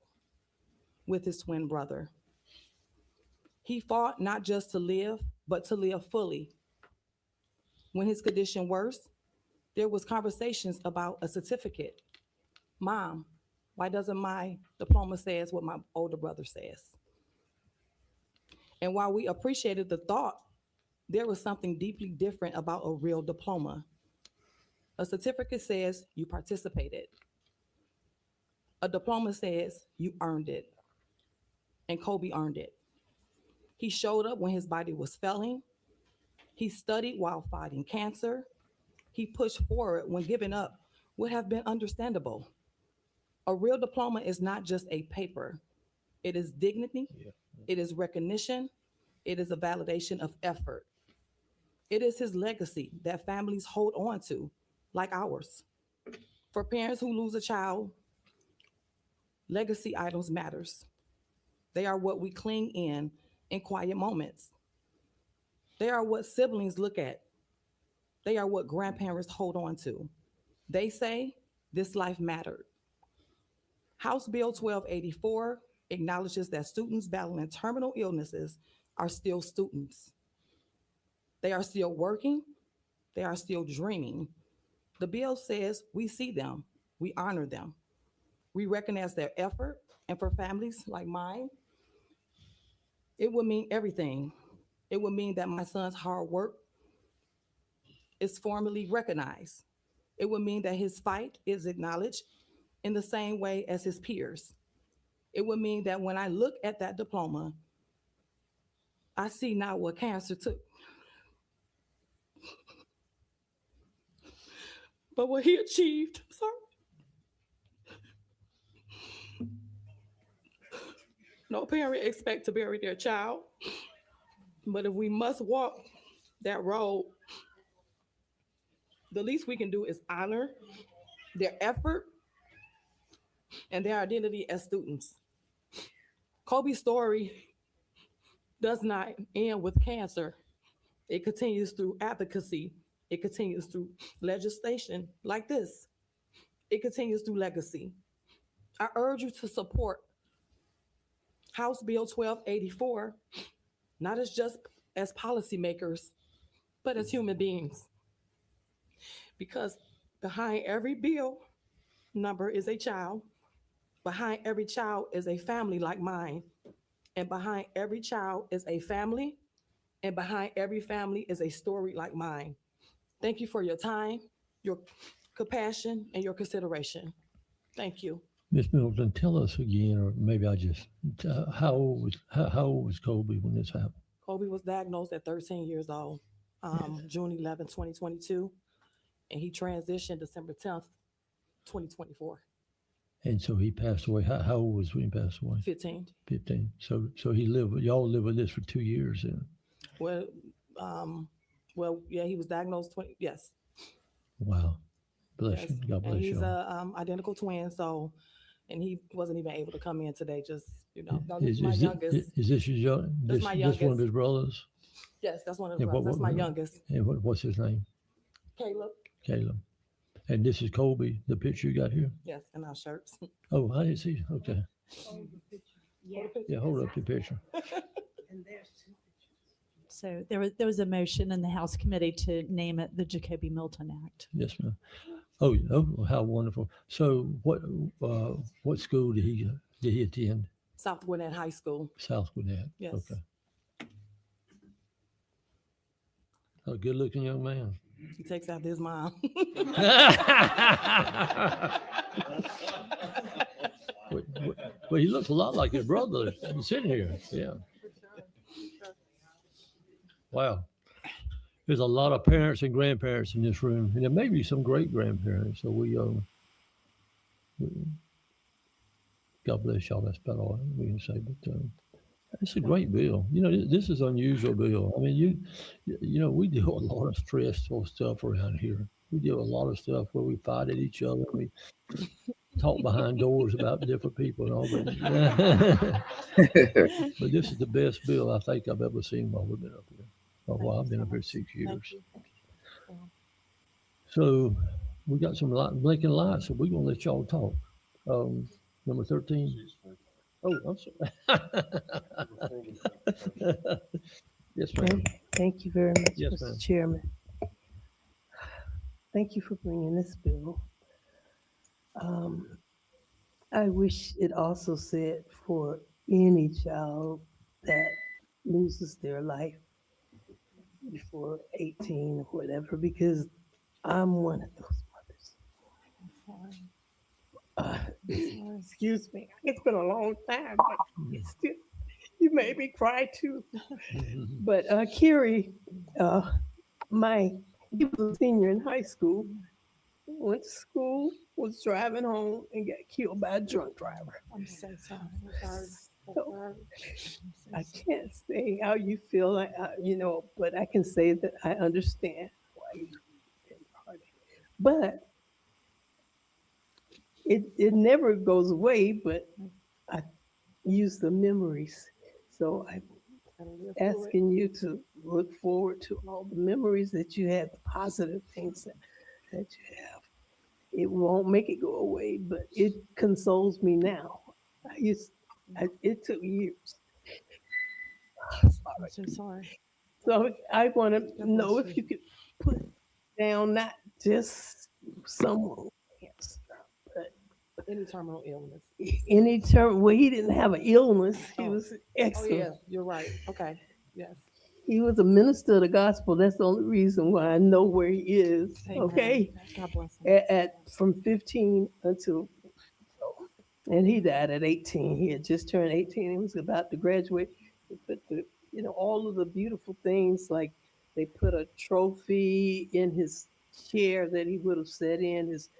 with his twin brother. He fought not just to live, but to live fully. When his condition worse, there was conversations about a certificate. Mom, why doesn't my diploma says what my older brother says? And while we appreciated the thought, there was something deeply different about a real diploma. A certificate says you participated. A diploma says you earned it. And Kobe earned it. He showed up when his body was failing. He studied while fighting cancer. He pushed forward when giving up would have been understandable. A real diploma is not just a paper. It is dignity. It is recognition. It is a validation of effort. It is his legacy that families hold on to, like ours. For parents who lose a child, legacy items matters. They are what we cling in quiet moments. They are what siblings look at. They are what grandparents hold on to. They say, this life mattered. House Bill 1284 acknowledges that students battling terminal illnesses are still students. They are still working. They are still dreaming. The bill says we see them, we honor them, we recognize their effort, and for families like mine, it would mean everything. It would mean that my son's hard work is formally recognized. It would mean that his fight is acknowledged in the same way as his peers. It would mean that when I look at that diploma, I see not what cancer took, but what he achieved. Sorry. No parent expects to bury their child, but if we must walk that road, the least we can do is honor their effort and their identity as students. Kobe's story does not end with cancer. It continues through advocacy. It continues through legislation like this. It continues through legacy. I urge you to support House Bill 1284, not as policymakers, but as human beings. Because behind every bill number is a child. Behind every child is a family like mine. And behind every child is a family. And behind every family is a story like mine. Thank you for your time, your compassion, and your consideration. Thank you. Ms. Milton, tell us again, or maybe how old was Kobe when this happened? Kobe was diagnosed at 13 years old, June 11, 2022, and he transitioned December 10th, 2024. And so he passed away. How old was when he passed away? 15. 15. So y'all lived with this for 2 years then? Well, yeah, he was diagnosed 20, yes. Wow. Bless Yes. you. God bless you. He's a identical twin, so, and he wasn't even able to come in today, just, no, this is my youngest. Is this your That's my this one of youngest. his brothers? Yes, that's one of his brothers. That's my youngest. And what's his name? Caleb. Caleb. And this is Kobe, the picture you got here? Yes, and our shirts. Oh, I didn't see. Okay. Yeah, hold up the picture. So there was a motion in the House Committee to name it the GaKobe Milton Act. Yes, ma'am. Oh, how wonderful. So what school did he attend? South Gwinnett High School. South Gwinnett. Yes. Okay. A good looking young man. He takes after his mom. Well, he looks a lot like his brother sitting here. Yeah. Wow. There's a lot of parents and grandparents in this room, and there may be some great grandparents. So God bless y'all. That's about all we can say. But it's a great bill. This is an unusual bill. I mean, we do a lot of stressful stuff around here. we do a lot of stuff where we fight at each other. We talk behind doors about different people and all, but but this is the best bill I think I've ever seen while we've been up here. Or while I've been up here 6 years. So we got some blinking lights, so we're gonna let y'all talk. Number 13. Oh, I'm sorry. Yes, ma'am. Thank you very much, Yes, Mr. ma'am. Chairman. Thank you for bringing this bill. Um, I wish it also said for any child that loses their life before 18 or whatever, because I'm one of those mothers. Excuse me. It's been a long time, but it's still, you made me cry too. But Kerry, he was a senior in high school, went to school, was driving home, and got killed by a drunk driver. I'm so sorry. So, I can't say how you feel, but I can say that I understand why you feel heartache. But it never goes away, but I use the memories. So I'm asking you to look forward to all the memories that you had, the positive things that you have. It won't make it go away, but it consoles me now. It took years. I'm so sorry. So I want to know if you could put down not just someone with cancer, but Any terminal illness. any term. Well, he didn't have an illness. He Oh. was Oh excellent. yeah, you're right. Okay. Yes. He was a minister of the gospel. That's the only reason why I know where he is. Amen. Okay, God bless him. at from 15 until, and he died at 18. He had just turned 18. He was about to graduate. They put all of the beautiful things, like they put a trophy in his chair that he would have sat in, his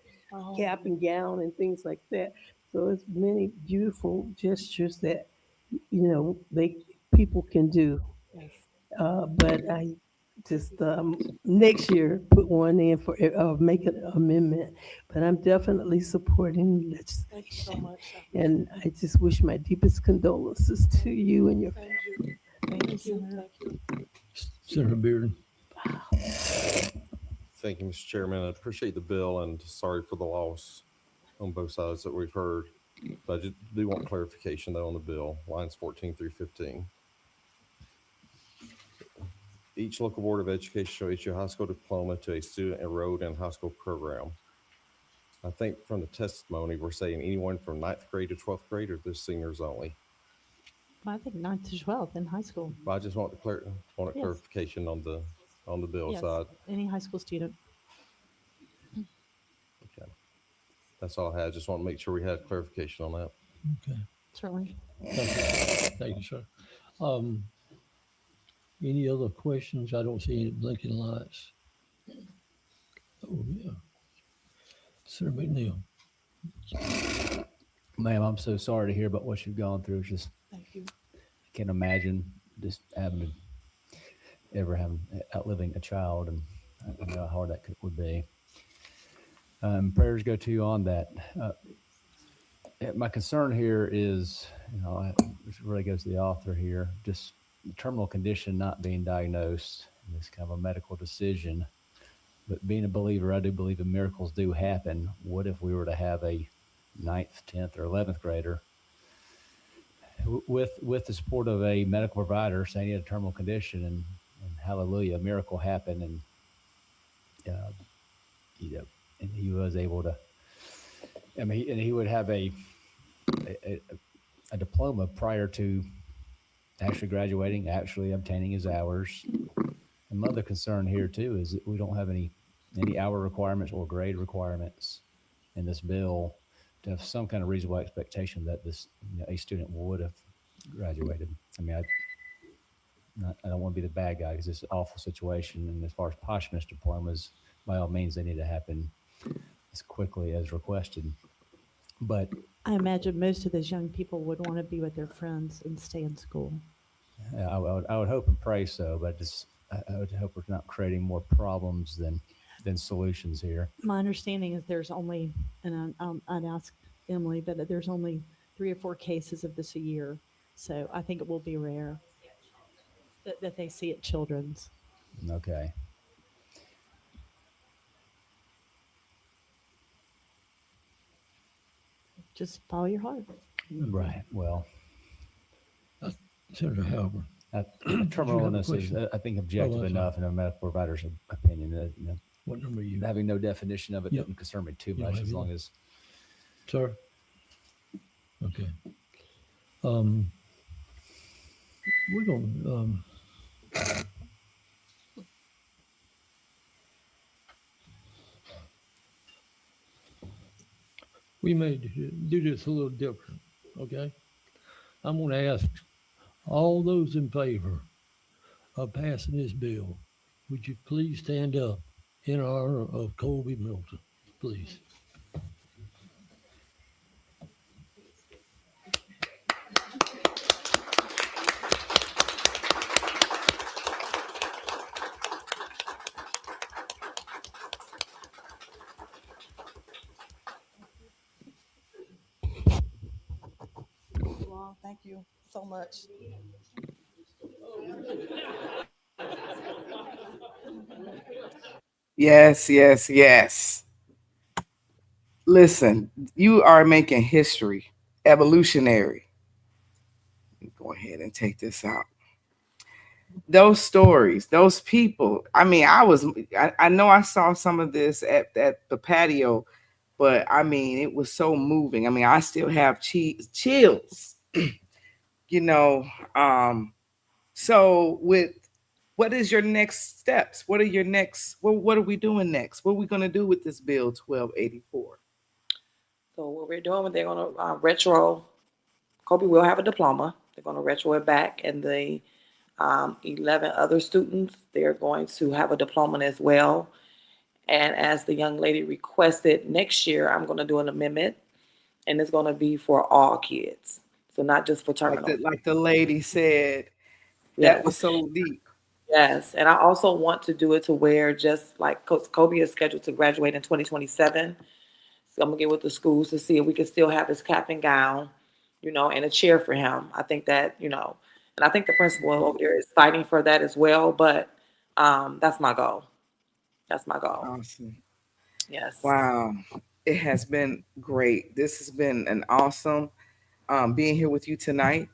cap and gown and things like that. So it's many beautiful gestures that they people can do. Yes. But I just next year put one in for make an amendment. But I'm definitely supporting Thank you so legislation, much. and I just wish my deepest condolences to you and your Thank family. you. Thank you. Thank you. Senator Bearden. Thank you, Mr. Chairman. I appreciate the bill and sorry for the loss on both sides that we've heard. But I just do want clarification though on the bill, lines 14 through 15. Each local board of education shall issue a high school diploma to a student enrolled in a high school program. I think from the testimony, we're saying anyone from 9th grade to 12th grade or just seniors only. I think 9th to 12th in high school. But I just want a Yes. clarification on the bill Yes, side. any high school student. Okay. That's all I had. Just want to make sure we had clarification on that. Okay. Certainly. Thank you, sir. Any other questions? I don't see any blinking lights. Oh, yeah. Senator McNeil. Ma'am, I'm so sorry to hear about what you've gone through. It's just, Thank you. I can't imagine just outliving a child, and I know how hard that would be. Prayers go to you on that. My concern here is, this really goes to the author here, just the terminal condition not being diagnosed. It's kind of a medical decision. But being a believer, I do believe that miracles do happen. What if we were to have a 9th, 10th, or 11th grader with the support of a medical provider saying he had a terminal condition, and hallelujah, a miracle happened, and and he was able to, and he would have a diploma prior to actually graduating, actually obtaining his hours. And my other concern here too is that we don't have any hour requirements or grade requirements in this bill to have some kind of reasonable expectation that this a student would have graduated. I mean, I don't want to be the bad guy because it's an awful situation. And as far as posthumous diplomas, by all means, they need to happen as quickly as requested. But I imagine most of those young people would want to be with their friends and stay in school. I would hope and pray so, but I would hope we're not creating more problems than than solutions here. My understanding is there's only, and I'd ask Emily, but there's only 3 or 4 cases of this a year. So I think it will be rare that they see at Children's. Okay. Just follow your heart. Right. Well, Senator Halbert. Terminal illness is, I think, objective enough in a medical provider's opinion that, what number are you? Having no definition of it Yep. doesn't concern me too much as long as. Sir? Okay. We're going we may do this a little different, okay? I'm going to ask all those in favor of passing this bill, would you please stand up in honor of Kobe Milton, please? Well, thank you so much. Yes, yes, yes. Listen, you are making history, evolutionary. Go ahead and take this out. Those stories, those people. I mean, I know I saw some of this at the patio, but I mean, it was so moving. I mean, I still have chills, you know. So what is your next steps? What are we doing next? What are we going to do with this bill 1284? So what we're doing, they're going to retro. Kobe will have a diploma. They're going to retro it back, and the 11 other students, they're going to have a diploma as well. And as the young lady requested, next year I'm going to do an amendment, and it's going to be for all kids. So not just for terminal. Like the lady said, yes. That was so deep. Yes, and I also want to do it to where just like Coach Kobe is scheduled to graduate in 2027. So I'm going to get with the schools to see if we can still have his cap and gown, and a chair for him. I think that, and I think the principal over there is fighting for that as well, but that's my goal. That's my goal. Awesome. Yes. Wow. It has been great. This has been an awesome being here with you tonight.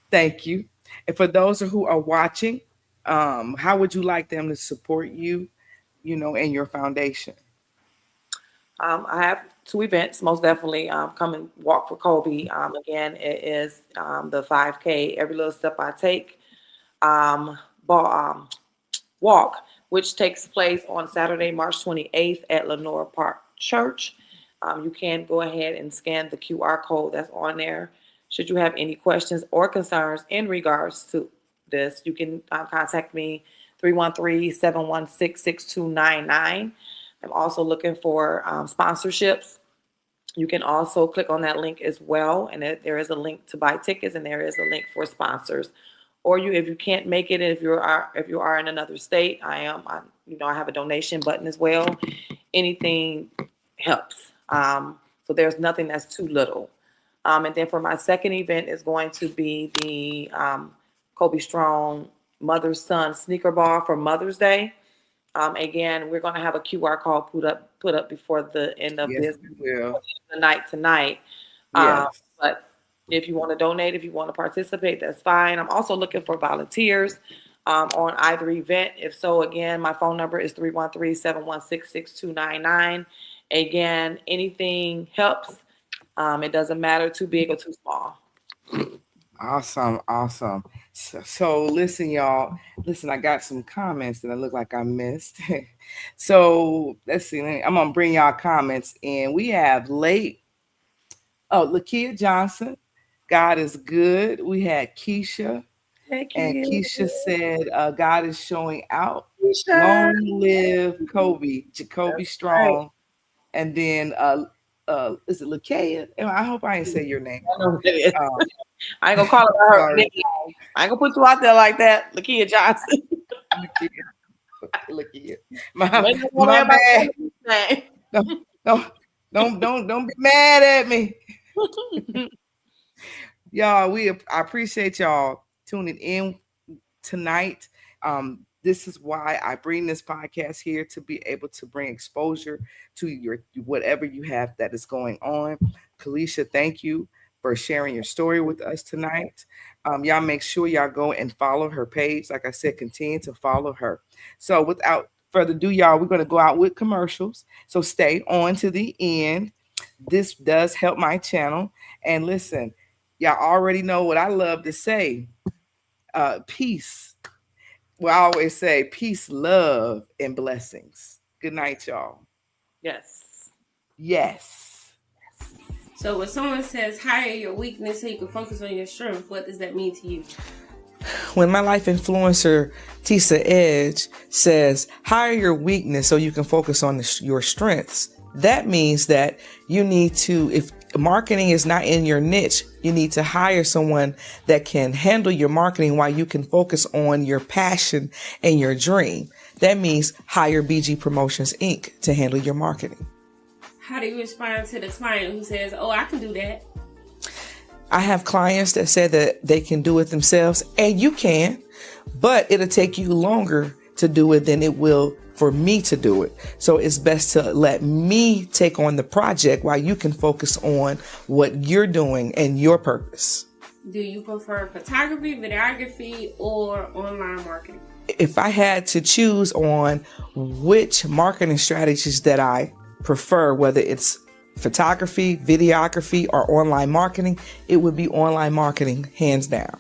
Thank you. And for those who are watching, how would you like them to support you, and your foundation? I have 2 events, most definitely. Come and walk for Kobe. Again, it is the 5K, Every Little Step I Take walk, which takes place on Saturday, March 28th at Lenore Park Church. You can go ahead and scan the QR code that's on there. Should you have any questions or concerns in regards to this, you can contact me, 313-716-6299. I'm also looking for sponsorships. You can also click on that link as well, and there is a link to buy tickets, and there is a link for sponsors. Or if you can't make it, if you are in another state, I have a donation button as well. Anything helps. So there's nothing that's too little. And then for my second event is going to be the GaKobe Strong Mother-Son Sneaker Ball for Mother's Day. Again, we're going to have a QR code put up before the end of the night tonight. Yes. But if you want to donate, if you want to participate, that's fine. I'm also looking for volunteers on either event. If so, again, my phone number is 313-716-6299. Again, anything helps. It doesn't matter too big or too small. Awesome. So listen, y'all. Listen, I got some comments that I look like I missed. So let's see. I'm gonna bring y'all comments in. We have Lakia Johnson. God is good. We had Keisha. And Keisha said, God is showing out. Keisha. Long live Kobe, GaKobe Strong. Right. And then is it Lakia? I hope I ain't say your name. I ain't gonna call her her name. I ain't gonna put you out there like that, Lakia Johnson. Look at you. Wait, My bad. bad. Don't be mad at me. Y'all, I appreciate y'all tuning in tonight. This is why I bring this podcast here, to be able to bring exposure to your whatever you have that is going on. Kuleesha, thank you for sharing your story with us tonight. Y'all make sure y'all go and follow her page. Like I said, continue to follow her. So without further ado, y'all, we're going to go out with commercials. So stay on to the end. This does help my channel. And listen, y'all already know what I love to say. Peace. Well, I always say peace, love, and blessings. Good night, y'all. Yes. Yes. So when someone says hire your weakness so you can focus on your strength, what does that mean to you? When my life influencer, Tisa Edge, says hire your weakness so you can focus on your strengths, that means that you need to, if marketing is not in your niche, you need to hire someone that can handle your marketing while you can focus on your passion and your dream. That means hire BG Promotions Inc. to handle your marketing. How do you respond to the client who says, oh, I can do that? I have clients that say that they can do it themselves, and you can, but it'll take you longer to do it than it will for me to do it. So it's best to let me take on the project while you can focus on what you're doing and your purpose. Do you prefer photography, videography, or online marketing? If I had to choose on which marketing strategies that I prefer, whether it's photography, videography, or online marketing, it would be online marketing, hands down.